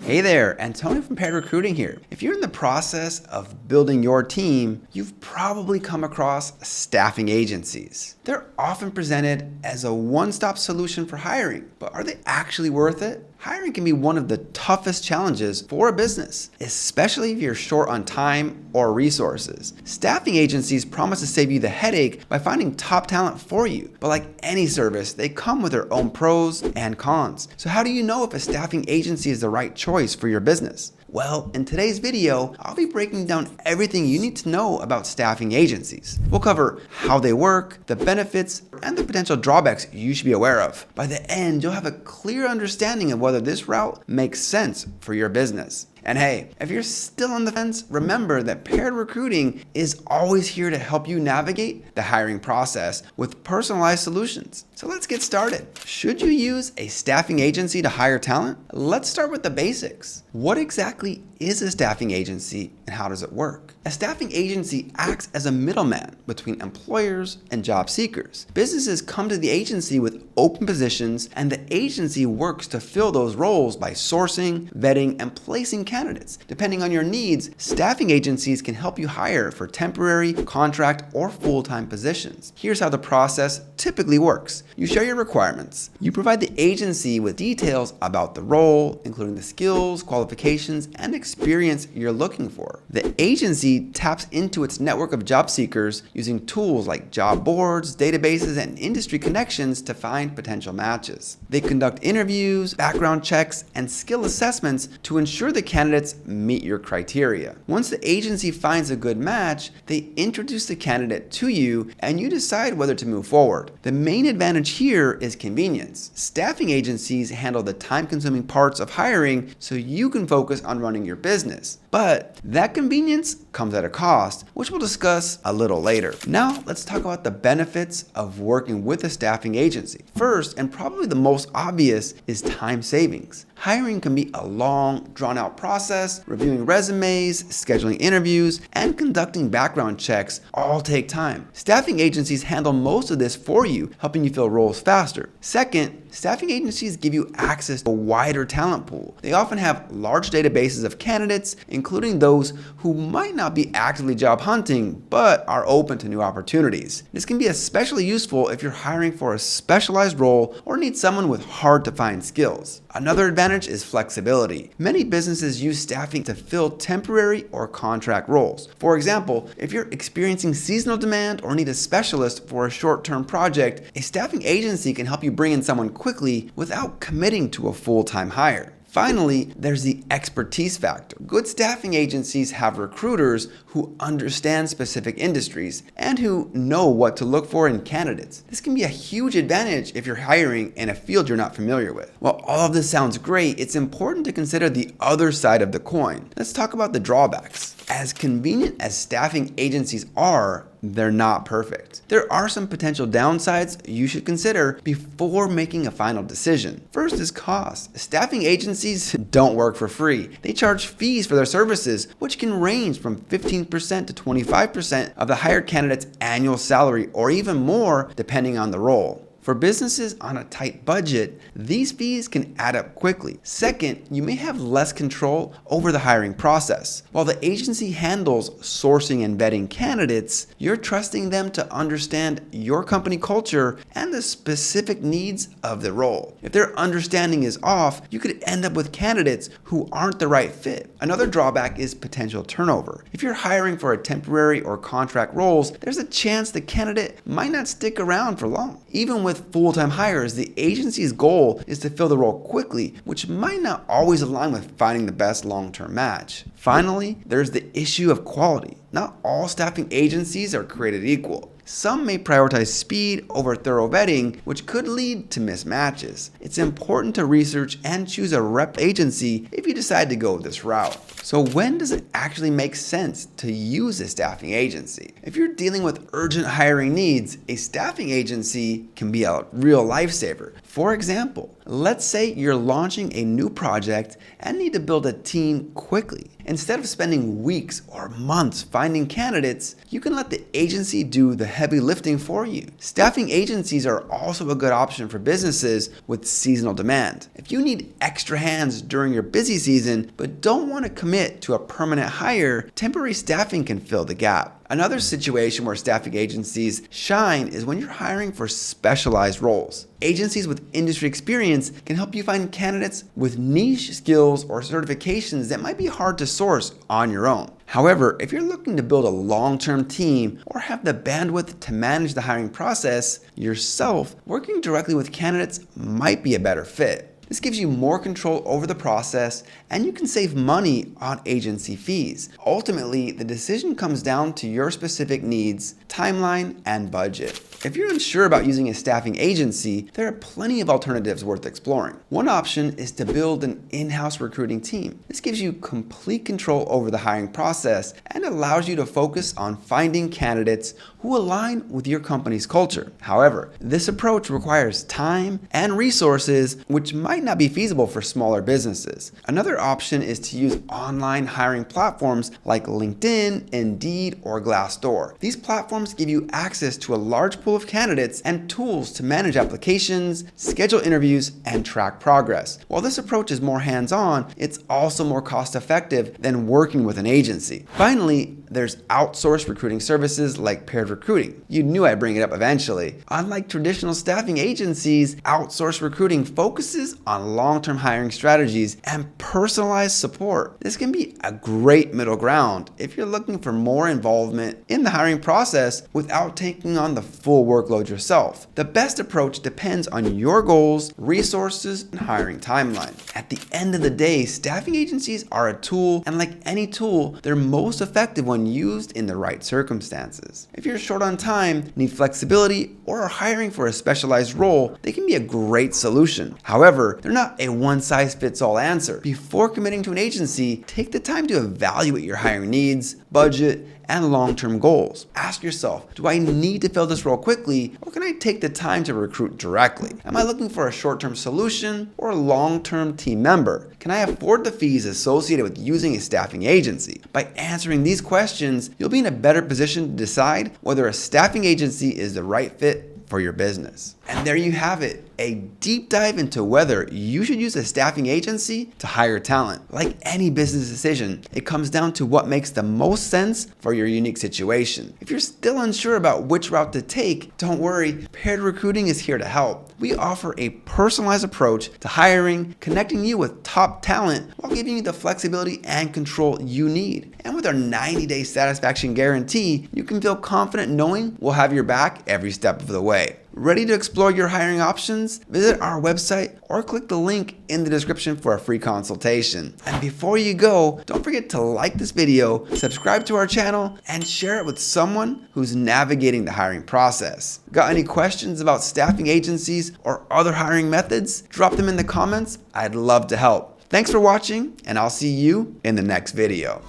Hey there, Antonio from Payroll Recruiting here. If you're in the process of building your team, you've probably come across staffing agencies. They're often presented as a one-stop solution for hiring, but are they actually worth it? Hiring can be one of the toughest challenges for a business, especially if you're short on time or resources. Staffing agencies promise to save you the headache by finding top talent for you, but like any service, they come with their own pros and cons. So how do you know if a staffing agency is the right choice for your business? Well, in today's video, I'll be breaking down everything you need to know about staffing agencies. We'll cover how they work, the benefits, and the potential drawbacks you should be aware of. By the end, you'll have a clear understanding of whether this route makes sense for your business. And hey, if you're still on the fence, remember that Paired Recruiting is always here to help you navigate the hiring process with personalized solutions. So let's get started. Should you use a staffing agency to hire talent? Let's start with the basics. What exactly is a staffing agency and how does it work? A staffing agency acts as a middleman between employers and job seekers. Businesses come to the agency with open positions, and the agency works to fill those roles by sourcing, vetting, and placing candidates. Depending on your needs, staffing agencies can help you hire for temporary, contract, or full-time positions. Here's how the process typically works. You share your requirements. You provide the agency with details about the role, including the skills, qualifications, and experience you're looking for. The agency taps into its network of job seekers using tools like job boards, databases, and industry connections to find potential matches. They conduct interviews, background checks, and skill assessments to ensure the candidates meet your criteria. Once the agency finds a good match, they introduce the candidate to you and you decide whether to move forward. The main advantage here is convenience. Staffing agencies handle the time-consuming parts of hiring so you can focus on running your business. But that convenience comes at a cost, which we'll discuss a little later. Now, let's talk about the benefits of working with a staffing agency. First, and probably the most obvious, is time savings. Hiring can be a long, drawn-out process. Reviewing resumes, scheduling interviews, and conducting background checks all take time. Staffing agencies handle most of this for you, helping you fill roles faster. Second, staffing agencies give you access to a wider talent pool. They often have large databases of candidates, including those who might not be actively job hunting, but are open to new opportunities. This can be especially useful if you're hiring for a specialized role or need someone with hard-to-find skills. Another advantage is flexibility. Many businesses use staffing to fill temporary or contract roles. For example, if you're experiencing seasonal demand or need a specialist for a short-term project, a staffing agency can help you bring in someone quickly without committing to a full-time hire. Finally, there's the expertise factor. Good staffing agencies have recruiters who understand specific industries and who know what to look for in candidates. This can be a huge advantage if you're hiring in a field you're not familiar with. While all of this sounds great, it's important to consider the other side of the coin. Let's talk about the drawbacks. As convenient as staffing agencies are, they're not perfect. There are some potential downsides you should consider before making a final decision. First is cost. Staffing agencies don't work for free. They charge fees for their services, which can range from 15% to 25% of the hired candidate's annual salary, or even more depending on the role. For businesses on a tight budget, these fees can add up quickly. Second, you may have less control over the hiring process. While the agency handles sourcing and vetting candidates, you're trusting them to understand your company culture and the specific needs of the role. If their understanding is off, you could end up with candidates who aren't the right fit. Another drawback is potential turnover. If you're hiring for a temporary or contract roles, there's a chance the candidate might not stick around for long. Even with full-time hires, the agency's goal is to fill the role quickly, which might not always align with finding the best long-term match. Finally, there's the issue of quality. Not all staffing agencies are created equal. Some may prioritize speed over thorough vetting, which could lead to mismatches. It's important to research and choose a rep agency if you decide to go this route. So when does it actually make sense to use a staffing agency? If you're dealing with urgent hiring needs, a staffing agency can be a real lifesaver. For example, let's say you're launching a new project and need to build a team quickly. Instead of spending weeks or months finding candidates, you can let the agency do the heavy lifting for you. Staffing agencies are also a good option for businesses with seasonal demand. If you need extra hands during your busy season but don't want to commit to a permanent hire, temporary staffing can fill the gap. Another situation where staffing agencies shine is when you're hiring for specialized roles. Agencies with industry experience can help you find candidates with niche skills or certifications that might be hard to source on your own. However, if you're looking to build a long-term team or have the bandwidth to manage the hiring process yourself, working directly with candidates might be a better fit. This gives you more control over the process and you can save money on agency fees. Ultimately, the decision comes down to your specific needs, timeline, and budget. If you're unsure about using a staffing agency, there are plenty of alternatives worth exploring. One option is to build an in-house recruiting team. This gives you complete control over the hiring process and allows you to focus on finding candidates who align with your company's culture. However, this approach requires time and resources which might not be feasible for smaller businesses. Another option is to use online hiring platforms like LinkedIn, Indeed, or Glassdoor. These platforms give you access to a large pool of candidates and tools to manage applications, schedule interviews, and track progress. While this approach is more hands-on, it's also more cost-effective than working with an agency. Finally, there's outsourced recruiting services like paired recruiting. You knew I'd bring it up eventually. Unlike traditional staffing agencies, outsourced recruiting focuses on long-term hiring strategies and personalized support. This can be a great middle ground if you're looking for more involvement in the hiring process without taking on the full workload yourself. The best approach depends on your goals, resources, and hiring timeline. At the end of the day, staffing agencies are a tool, and like any tool, they're most effective when used in the right circumstances. If you're short on time, need flexibility, or are hiring for a specialized role, they can be a great solution. However, they're not a one-size-fits-all answer. Before committing to an agency, take the time to evaluate your hiring needs, budget, and long-term goals. Ask yourself, do I need to fill this role quickly, or can I take the time to recruit directly? Am I looking for a short-term solution or a long-term team member? Can I afford the fees associated with using a staffing agency? By answering these questions, you'll be in a better position to decide whether a staffing agency is the right fit for your business. And there you have it, a deep dive into whether you should use a staffing agency to hire talent. Like any business decision, it comes down to what makes the most sense for your unique situation. If you're still unsure about which route to take, don't worry, Paired Recruiting is here to help. We offer a personalized approach to hiring, connecting you with top talent while giving you the flexibility and control you need. And with our 90-day satisfaction guarantee, you can feel confident knowing we'll have your back every step of the way. Ready to explore your hiring options? Visit our website or click the link in the description for a free consultation. And before you go, don't forget to like this video, subscribe to our channel, and share it with someone who's navigating the hiring process. Got any questions about staffing agencies or other hiring methods? Drop them in the comments. I'd love to help. Thanks for watching, and I'll see you in the next video.